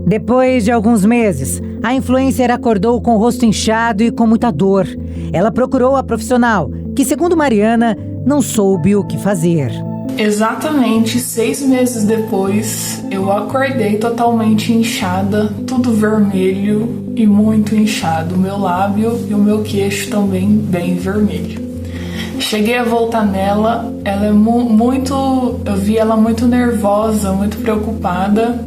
Depois de alguns meses, a influencer acordou com o rosto inchado e com muita dor. Ela procurou a profissional, que, segundo Mariana, não soube o que fazer. Exatamente 6 meses depois, eu acordei totalmente inchada, tudo vermelho e muito inchado. O meu lábio e o meu queixo também bem vermelho. Cheguei a voltar nela, ela é eu vi ela muito nervosa, muito preocupada,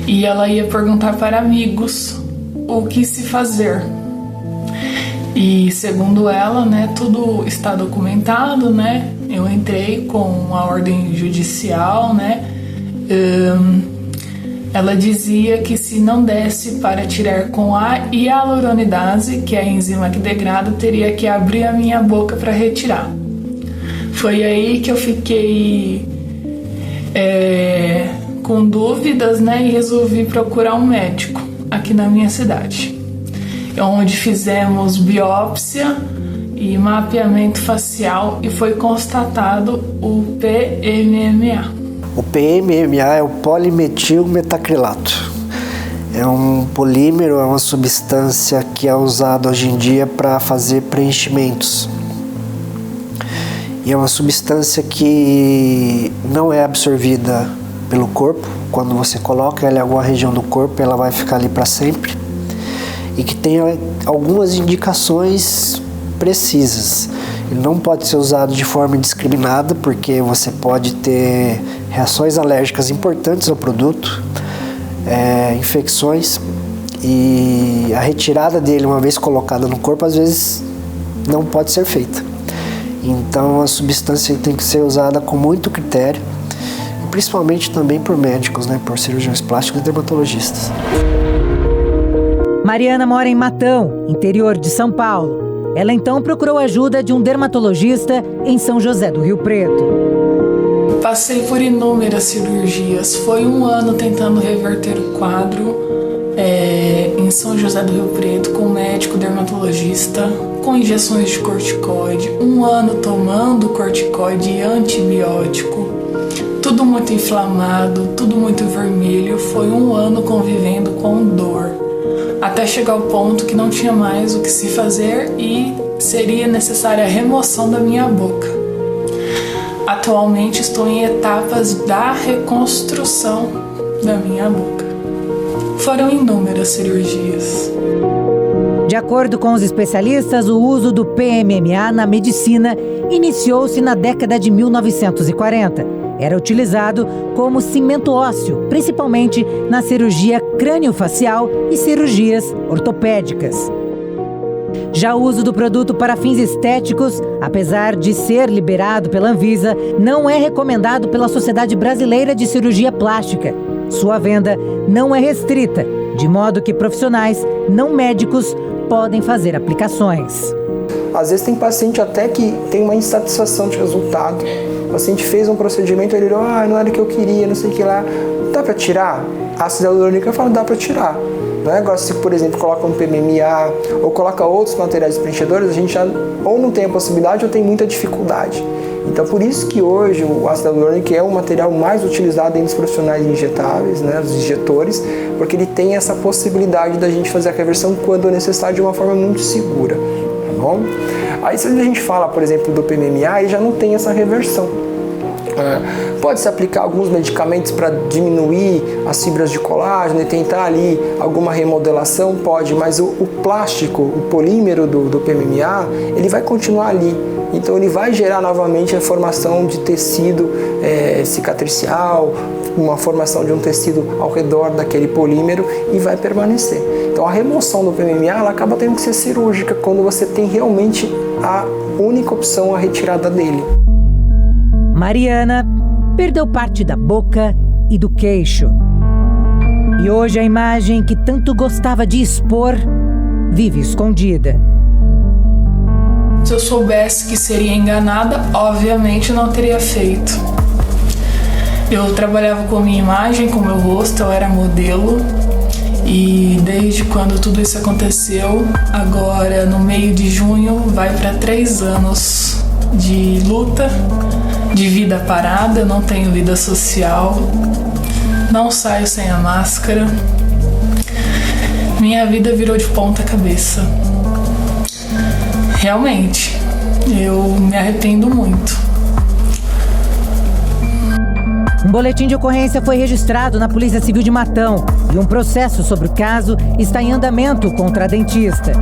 e ela ia perguntar para amigos o que se fazer. E segundo ela, tudo está documentado, Eu entrei com a ordem judicial, Ela dizia que se não desse para tirar com a hialuronidase, que é a enzima que degrada, teria que abrir a minha boca para retirar. Foi aí que eu fiquei com dúvidas, e resolvi procurar um médico aqui na minha cidade, onde fizemos biópsia e mapeamento facial e foi constatado o PMMA. O PMMA é o polimetilmetacrilato. É um polímero, é uma substância que é usada hoje em dia para fazer preenchimentos. E é uma substância que não é absorvida pelo corpo. Quando você coloca ela em alguma região do corpo, ela vai ficar ali para sempre. E que tem algumas indicações precisas. Ele não pode ser usado de forma indiscriminada, porque você pode ter reações alérgicas importantes ao produto, infecções, e a retirada dele, uma vez colocada no corpo, às vezes não pode ser feita. Então a substância tem que ser usada com muito critério, principalmente também por médicos, por cirurgiões plásticos e dermatologistas. Mariana mora em Matão, interior de São Paulo. Ela então procurou a ajuda de um dermatologista em São José do Rio Preto. Passei por inúmeras cirurgias. Foi 1 ano tentando reverter o quadro em São José do Rio Preto, com médico dermatologista, com injeções de corticoide. 1 ano tomando corticoide e antibiótico. Tudo muito inflamado, tudo muito vermelho. Foi 1 ano convivendo com dor. até chegar ao ponto que não tinha mais o que se fazer e seria necessária a remoção da minha boca. Atualmente estou em etapas da reconstrução da minha boca. Foram inúmeras cirurgias. De acordo com os especialistas, o uso do PMMA na medicina iniciou-se na década de 1940. Era utilizado como cimento ósseo, principalmente na cirurgia crânio-facial e cirurgias ortopédicas. Já o uso do produto para fins estéticos, apesar de ser liberado pela Anvisa, não é recomendado pela Sociedade Brasileira de Cirurgia Plástica. Sua venda não é restrita, de modo que profissionais não médicos podem fazer aplicações. Às vezes tem paciente até que tem uma insatisfação de resultado. O paciente fez um procedimento, ele olhou, não era o que eu queria, não sei o que lá. Dá para tirar? Ácido hialurônico, eu falo, dá para tirar. Não é? Agora, se, por exemplo, coloca um PMMA ou coloca outros materiais preenchedores, a gente já ou não tem a possibilidade ou tem muita dificuldade. Então, por isso que hoje o ácido hialurônico é o material mais utilizado entre os profissionais injetáveis, né, os injetores, porque ele tem essa possibilidade da gente fazer a reversão quando necessário de uma forma muito segura. Tá bom? Aí, se a gente fala, por exemplo, do PMMA, aí já não tem essa reversão. Pode-se aplicar alguns medicamentos para diminuir as fibras de colágeno e tentar ali alguma remodelação? Pode, mas o plástico, o polímero do PMMA, ele vai continuar ali. Então ele vai gerar novamente a formação de tecido cicatricial, uma formação de um tecido ao redor daquele polímero e vai permanecer. Então a remoção do PMMA ela acaba tendo que ser cirúrgica quando você tem realmente a única opção, a retirada dele. Mariana perdeu parte da boca e do queixo. E hoje a imagem que tanto gostava de expor vive escondida. Se eu soubesse que seria enganada, obviamente não teria feito. Eu trabalhava com a minha imagem, com o meu rosto, eu era modelo. E desde quando tudo isso aconteceu, agora no meio de junho, vai para 3 anos de luta, de vida parada, eu não tenho vida social, não saio sem a máscara. Minha vida virou de ponta cabeça. Realmente, eu me arrependo muito. Um boletim de ocorrência foi registrado na Polícia Civil de Matão e um processo sobre o caso está em andamento contra a dentista.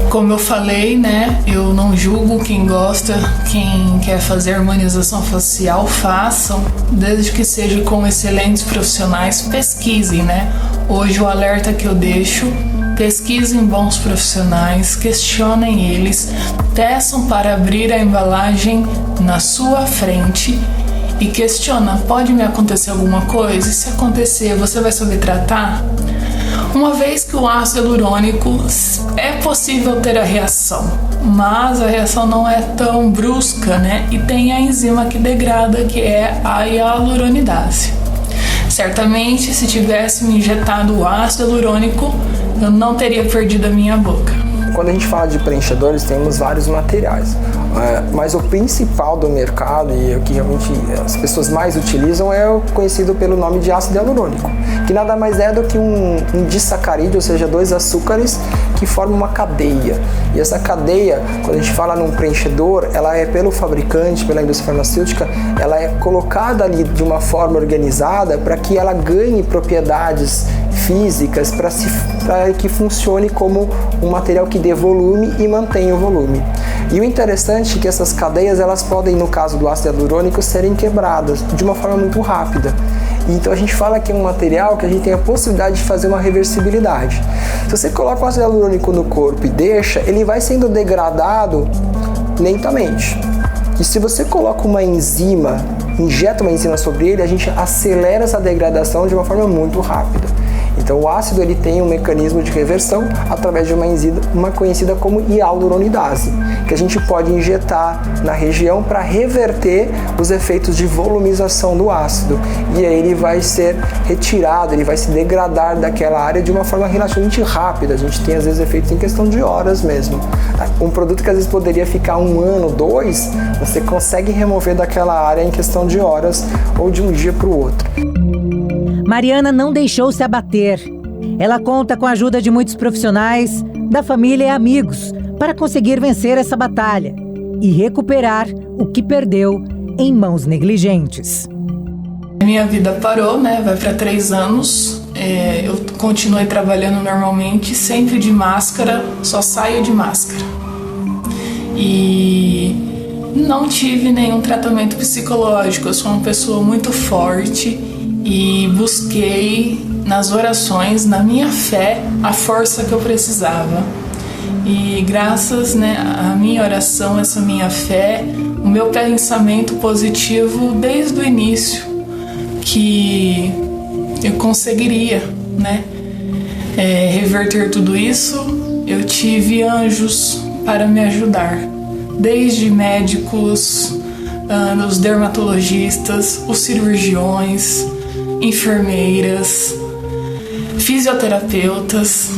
Como eu falei, né, eu não julgo quem gosta, quem quer fazer harmonização facial, façam, desde que seja com excelentes profissionais, pesquisem, né? Hoje o alerta que eu deixo, pesquisem bons profissionais, questionem eles, peçam para abrir a embalagem na sua frente e questiona, pode me acontecer alguma coisa? E se acontecer, você vai saber tratar? Uma vez que o ácido hialurônico é possível ter a reação, mas a reação não é tão brusca, né? E tem a enzima que degrada, que é a hialuronidase. Certamente, se tivesse me injetado o ácido hialurônico, eu não teria perdido a minha boca. Quando a gente fala de preenchedores, temos vários materiais, mas o principal do mercado e o que realmente as pessoas mais utilizam é o conhecido pelo nome de ácido hialurônico, que nada mais é do que um disacarídeo, ou seja, 2 açúcares que formam uma cadeia. E essa cadeia, quando a gente fala num preenchedor, ela é pelo fabricante, pela indústria farmacêutica, ela é colocada ali de uma forma organizada para que ela ganhe propriedades físicas para que funcione como um material que dê volume e mantenha o volume. E o interessante é que essas cadeias elas podem, no caso do ácido hialurônico, serem quebradas de uma forma muito rápida. Então a gente fala que é um material que a gente tem a possibilidade de fazer uma reversibilidade. Se você coloca o ácido hialurônico no corpo e deixa, ele vai sendo degradado lentamente. E se você coloca uma enzima, injeta uma enzima sobre ele, a gente acelera essa degradação de uma forma muito rápida. Então o ácido ele tem um mecanismo de reversão através de uma enzima conhecida como hialuronidase, que a gente pode injetar na região para reverter os efeitos de volumização do ácido. E aí ele vai ser retirado, ele vai se degradar daquela área de uma forma relativamente rápida. A gente tem às vezes efeitos em questão de horas mesmo. Um produto que às vezes poderia ficar 1 ano, 2, você consegue remover daquela área em questão de horas ou de um dia para o outro. Mariana não deixou se abater Ela conta com a ajuda de muitos profissionais, da família e amigos para conseguir vencer essa batalha e recuperar o que perdeu em mãos negligentes. Minha vida parou, né? Vai para 3 anos. Eu continuei trabalhando normalmente, sempre de máscara, só saio de máscara. E não tive nenhum tratamento psicológico. Eu sou uma pessoa muito forte e busquei nas orações, na minha fé, a força que eu precisava. E graças, né, à minha oração, essa minha fé, o meu pensamento positivo desde o início, que eu conseguiria, né, reverter tudo isso. Eu tive anjos para me ajudar, desde médicos, os dermatologistas, os cirurgiões, enfermeiras, fisioterapeutas.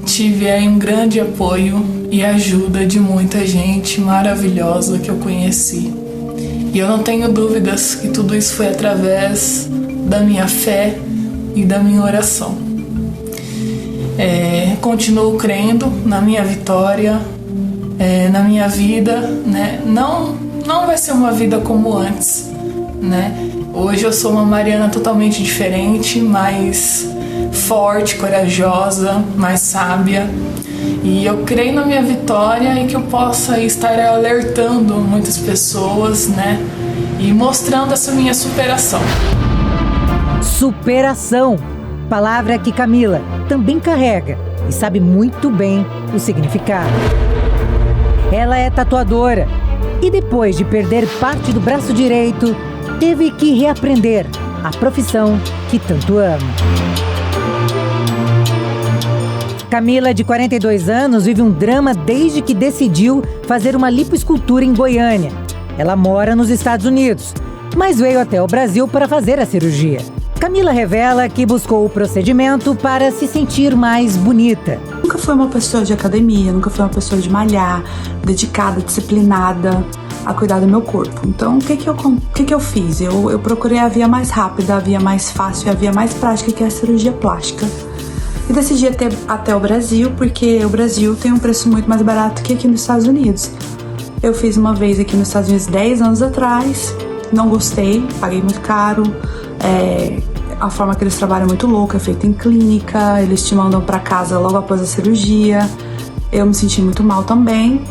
Tive aí um grande apoio e ajuda de muita gente maravilhosa que eu conheci. E eu não tenho dúvidas que tudo isso foi através da minha fé e da minha oração. Continuo crendo na minha vitória, na minha vida, né? Não vai ser uma vida como antes, né? Hoje eu sou uma Mariana totalmente diferente, mais forte, corajosa, mais sábia. E eu creio na minha vitória e que eu possa estar alertando muitas pessoas, né? E mostrando essa minha superação. Superação, palavra que Camila também carrega e sabe muito bem o significado. Ela é tatuadora e depois de perder parte do braço direito, teve que reaprender a profissão que tanto ama. Camila, de 42 anos, vive um drama desde que decidiu fazer uma lipoescultura em Goiânia. Ela mora nos Estados Unidos, mas veio até o Brasil para fazer a cirurgia. Camila revela que buscou o procedimento para se sentir mais bonita. Nunca fui uma pessoa de academia, nunca fui uma pessoa de malhar, dedicada, disciplinada a cuidar do meu corpo. Então, o que eu fiz? Eu procurei a via mais rápida, a via mais fácil, a via mais prática, que é a cirurgia plástica. E decidi até o Brasil, porque o Brasil tem um preço muito mais barato que aqui nos Estados Unidos. Eu fiz uma vez aqui nos Estados Unidos 10 anos atrás, não gostei, paguei muito caro. A forma que eles trabalham é muito louca, é feita em clínica, eles te mandam para casa logo após a cirurgia. Eu me senti muito mal também.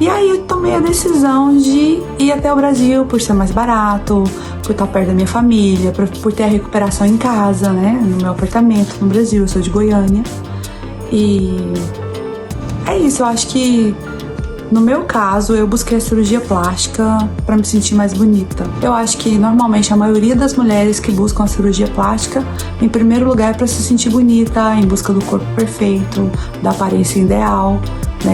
E aí eu tomei a decisão de ir até o Brasil por ser mais barato, por estar perto da minha família, por ter a recuperação em casa, né, no meu apartamento no Brasil. Eu sou de Goiânia. E é isso, eu acho que no meu caso eu busquei a cirurgia plástica para me sentir mais bonita. Eu acho que normalmente a maioria das mulheres que buscam a cirurgia plástica, em primeiro lugar, é para se sentir bonita, em busca do corpo perfeito, da aparência ideal.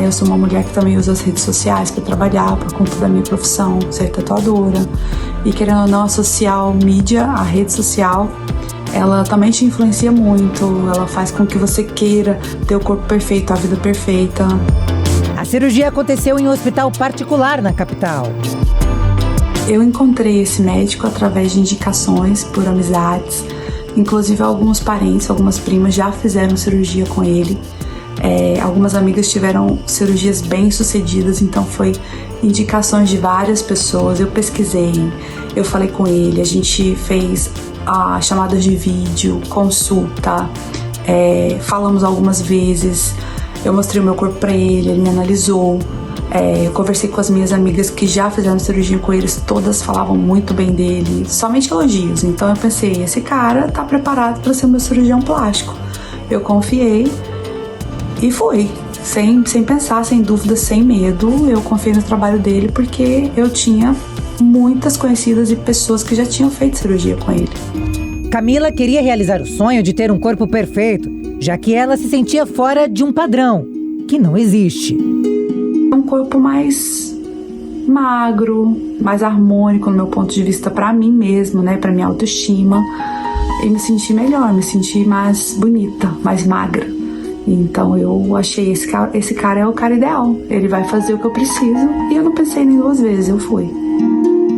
Eu sou uma mulher que também usa as redes sociais para trabalhar por conta da minha profissão, ser tatuadora. E querendo ou não, a social media, a rede social, ela também te influencia muito. Ela faz com que você queira ter o corpo perfeito, a vida perfeita. A cirurgia aconteceu em um hospital particular na capital. Eu encontrei esse médico através de indicações, por amizades. Inclusive alguns parentes, algumas primas já fizeram cirurgia com ele. Algumas amigas tiveram cirurgias bem sucedidas, então foi indicações de várias pessoas. Eu pesquisei, eu falei com ele, a gente fez chamadas de vídeo, consulta, falamos algumas vezes, eu mostrei o meu corpo para ele, ele me analisou. Eu conversei com as minhas amigas que já fizeram cirurgia com eles, todas falavam muito bem dele, somente elogios. Então eu pensei, esse cara tá preparado para ser meu cirurgião plástico. Eu confiei e fui, sem pensar, sem dúvida, sem medo. Eu confiei no trabalho dele porque eu tinha muitas conhecidas e pessoas que já tinham feito cirurgia com ele. Camila queria realizar o sonho de ter um corpo perfeito, já que ela se sentia fora de um padrão, que não existe. Um corpo mais magro, mais harmônico no meu ponto de vista, para mim mesmo, né, para minha autoestima. E me senti melhor, me senti mais bonita, mais magra. Então eu achei, esse cara é o cara ideal. Ele vai fazer o que eu preciso. E eu não pensei nem 2 vezes, eu fui.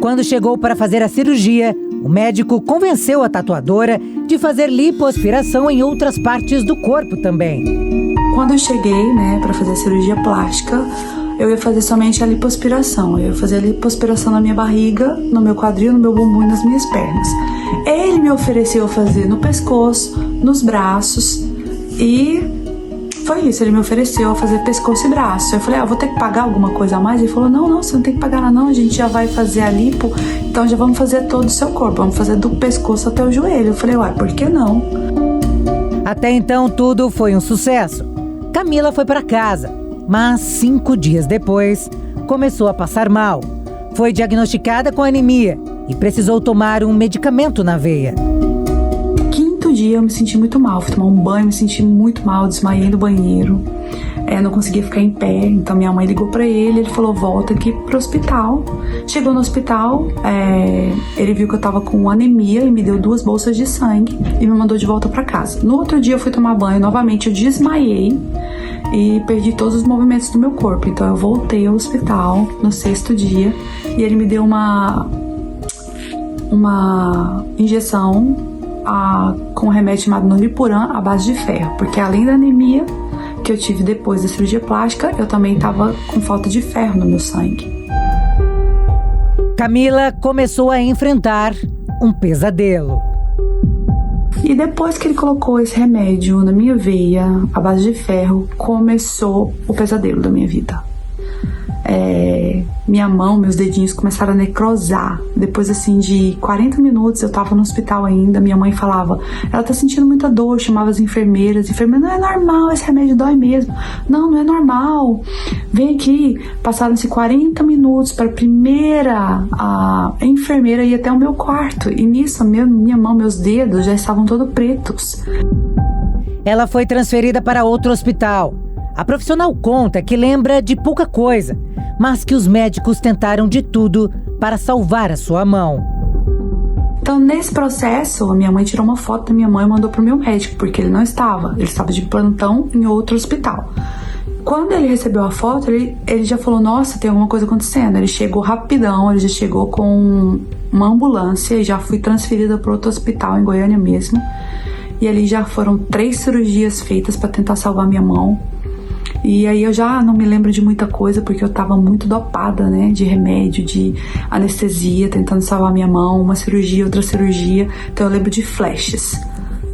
Quando chegou para fazer a cirurgia, o médico convenceu a tatuadora de fazer lipoaspiração em outras partes do corpo também. Quando eu cheguei, para fazer a cirurgia plástica, eu ia fazer somente a lipoaspiração. Eu ia fazer a lipoaspiração na minha barriga, no meu quadril, no meu bumbum e nas minhas pernas. Ele me ofereceu fazer no pescoço, nos braços e foi isso. Ele me ofereceu fazer pescoço e braço. Eu falei, vou ter que pagar alguma coisa a mais? Ele falou, não, você não tem que pagar nada não, a gente já vai fazer a lipo, então já vamos fazer todo o seu corpo, vamos fazer do pescoço até o joelho. Eu falei, por que não? Até então tudo foi um sucesso. Camila foi para casa, mas 5 dias depois começou a passar mal. Foi diagnosticada com anemia e precisou tomar um medicamento na veia. Quinto dia eu me senti muito mal, fui tomar um banho, me senti muito mal, desmaiei no banheiro, não conseguia ficar em pé, então minha mãe ligou pra ele falou, volta aqui pro hospital. Chegou no hospital, ele viu que eu tava com anemia e me deu 2 bolsas de sangue e me mandou de volta pra casa. No outro dia eu fui tomar banho, novamente eu desmaiei e perdi todos os movimentos do meu corpo, então eu voltei ao hospital no 6º dia e ele me deu uma injeção com um remédio chamado Noripuram à base de ferro, porque além da anemia que eu tive depois da cirurgia plástica, eu também estava com falta de ferro no meu sangue. Camila começou a enfrentar um pesadelo. E depois que ele colocou esse remédio na minha veia, à base de ferro, começou o pesadelo da minha vida. Minha mão, meus dedinhos começaram a necrosar. Depois de 40 minutos eu tava no hospital ainda, minha mãe falava, ela tá sentindo muita dor, chamava as enfermeiras, não é normal, esse remédio dói mesmo. Não é normal, vem aqui. Passaram-se 40 minutos para a enfermeira ir até o meu quarto, e nisso minha mão, meus dedos já estavam todos pretos. Ela foi transferida para outro hospital. A profissional conta que lembra de pouca coisa, mas que os médicos tentaram de tudo para salvar a sua mão. Então, nesse processo, a minha mãe tirou uma foto da minha mãe e mandou pro meu médico, porque ele não estava. Ele estava de plantão em outro hospital. Quando ele recebeu a foto, ele já falou, nossa, tem alguma coisa acontecendo. Ele chegou rapidão, ele já chegou com uma ambulância e já fui transferida para outro hospital em Goiânia mesmo. E ali já foram 3 cirurgias feitas para tentar salvar minha mão. E aí eu já não me lembro de muita coisa, porque eu tava muito dopada, de remédio, de anestesia, tentando salvar minha mão, uma cirurgia, outra cirurgia. Então eu lembro de flashes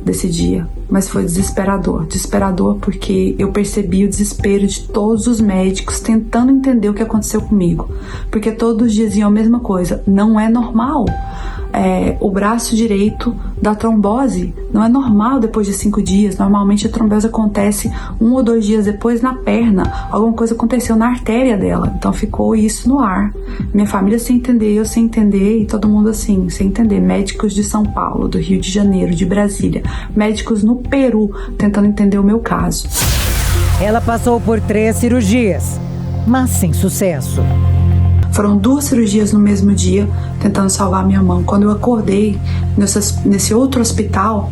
desse dia, mas foi desesperador porque eu percebi o desespero de todos os médicos tentando entender o que aconteceu comigo, porque todos diziam a mesma coisa, não é normal. O braço direito da trombose não é normal depois de 5 dias. Normalmente a trombose acontece 1 ou 2 dias depois na perna. Alguma coisa aconteceu na artéria dela. Então ficou isso no ar. Minha família sem entender, eu sem entender e todo mundo assim, sem entender. Médicos de São Paulo, do Rio de Janeiro, de Brasília. Médicos no Peru tentando entender o meu caso. Ela passou por 3 cirurgias, mas sem sucesso. Foram 2 cirurgias no mesmo dia, tentando salvar minha mão. Quando eu acordei nesse outro hospital,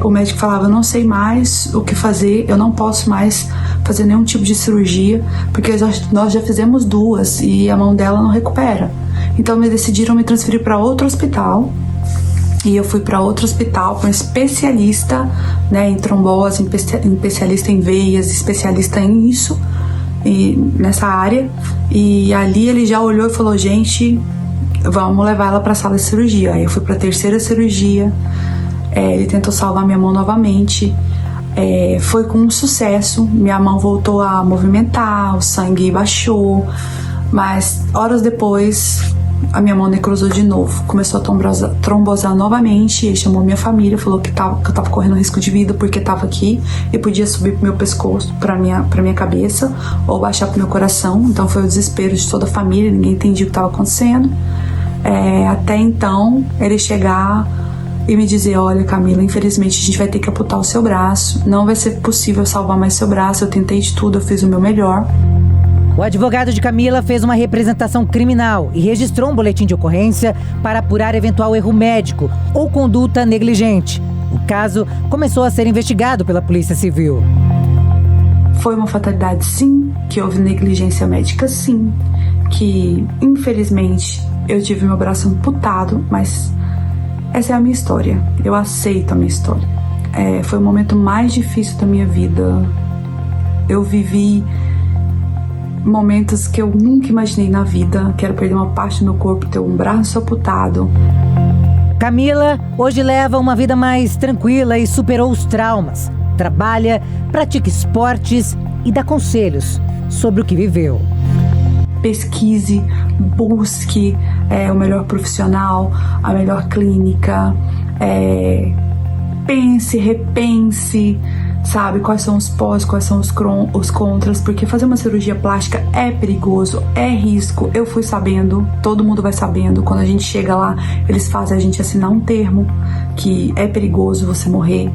o médico falava, eu não sei mais o que fazer, eu não posso mais fazer nenhum tipo de cirurgia, porque nós já fizemos 2 e a mão dela não recupera. Então decidiram me transferir para outro hospital. E eu fui para outro hospital com um especialista em trombose, especialista em veias, especialista em isso, e nessa área. E ali ele já olhou e falou, gente, vamos levar ela para a sala de cirurgia. Aí eu fui para a 3ª cirurgia, ele tentou salvar minha mão novamente, foi com um sucesso, minha mão voltou a movimentar, o sangue baixou, mas horas depois a minha mão necrosou de novo, começou a trombosar novamente. Ele chamou minha família, falou que eu tava correndo risco de vida porque tava aqui e podia subir pro meu pescoço, pra minha cabeça, ou baixar pro meu coração. Então foi o desespero de toda a família, ninguém entendia o que estava acontecendo. Até então ele chegar e me dizer, olha, Camila, infelizmente a gente vai ter que amputar o seu braço, não vai ser possível salvar mais seu braço, eu tentei de tudo, eu fiz o meu melhor. O advogado de Camila fez uma representação criminal e registrou um boletim de ocorrência para apurar eventual erro médico ou conduta negligente. O caso começou a ser investigado pela Polícia Civil. Foi uma fatalidade, sim, que houve negligência médica, sim, que infelizmente eu tive meu braço amputado, mas essa é a minha história. Eu aceito a minha história. Foi o momento mais difícil da minha vida. Eu vivi momentos que eu nunca imaginei na vida. Quero perder uma parte do meu corpo, ter um braço amputado. Camila hoje leva uma vida mais tranquila e superou os traumas. Trabalha, pratica esportes e dá conselhos sobre o que viveu. Pesquise, busque o melhor profissional, a melhor clínica, pense, repense, sabe, quais são os pós, quais são os contras, porque fazer uma cirurgia plástica é perigoso, é risco. Eu fui sabendo, todo mundo vai sabendo, quando a gente chega lá, eles fazem a gente assinar um termo que é perigoso você morrer.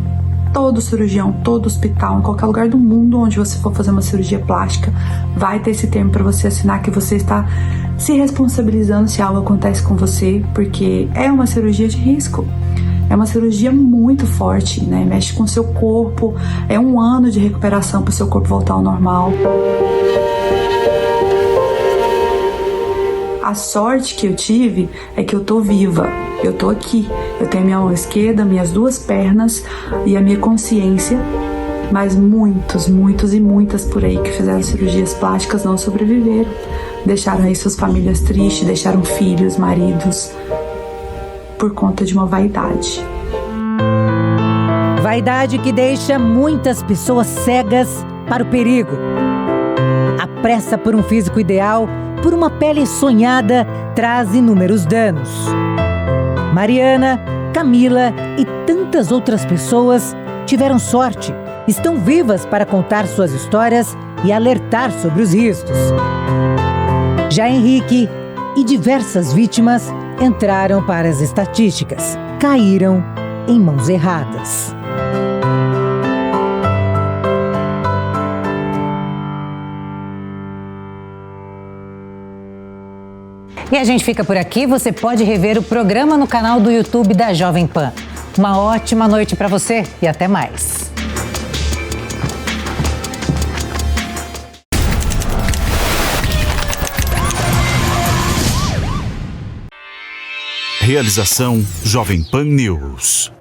Todo cirurgião, todo hospital, em qualquer lugar do mundo onde você for fazer uma cirurgia plástica, vai ter esse termo para você assinar que você está se responsabilizando se algo acontece com você, porque é uma cirurgia de risco. É uma cirurgia muito forte, né? Mexe com o seu corpo, é 1 ano de recuperação para o seu corpo voltar ao normal. A sorte que eu tive é que eu tô viva, eu tô aqui. Eu tenho minha mão esquerda, minhas 2 pernas e a minha consciência, mas muitos e muitas por aí que fizeram cirurgias plásticas não sobreviveram. Deixaram aí suas famílias tristes, deixaram filhos, maridos, por conta de uma vaidade. Vaidade que deixa muitas pessoas cegas para o perigo. A pressa por um físico ideal, por uma pele sonhada, traz inúmeros danos. Mariana, Camila e tantas outras pessoas tiveram sorte, estão vivas para contar suas histórias e alertar sobre os riscos. Já Henrique e diversas vítimas entraram para as estatísticas, caíram em mãos erradas. E a gente fica por aqui. Você pode rever o programa no canal do YouTube da Jovem Pan. Uma ótima noite para você e até mais. Realização Jovem Pan News.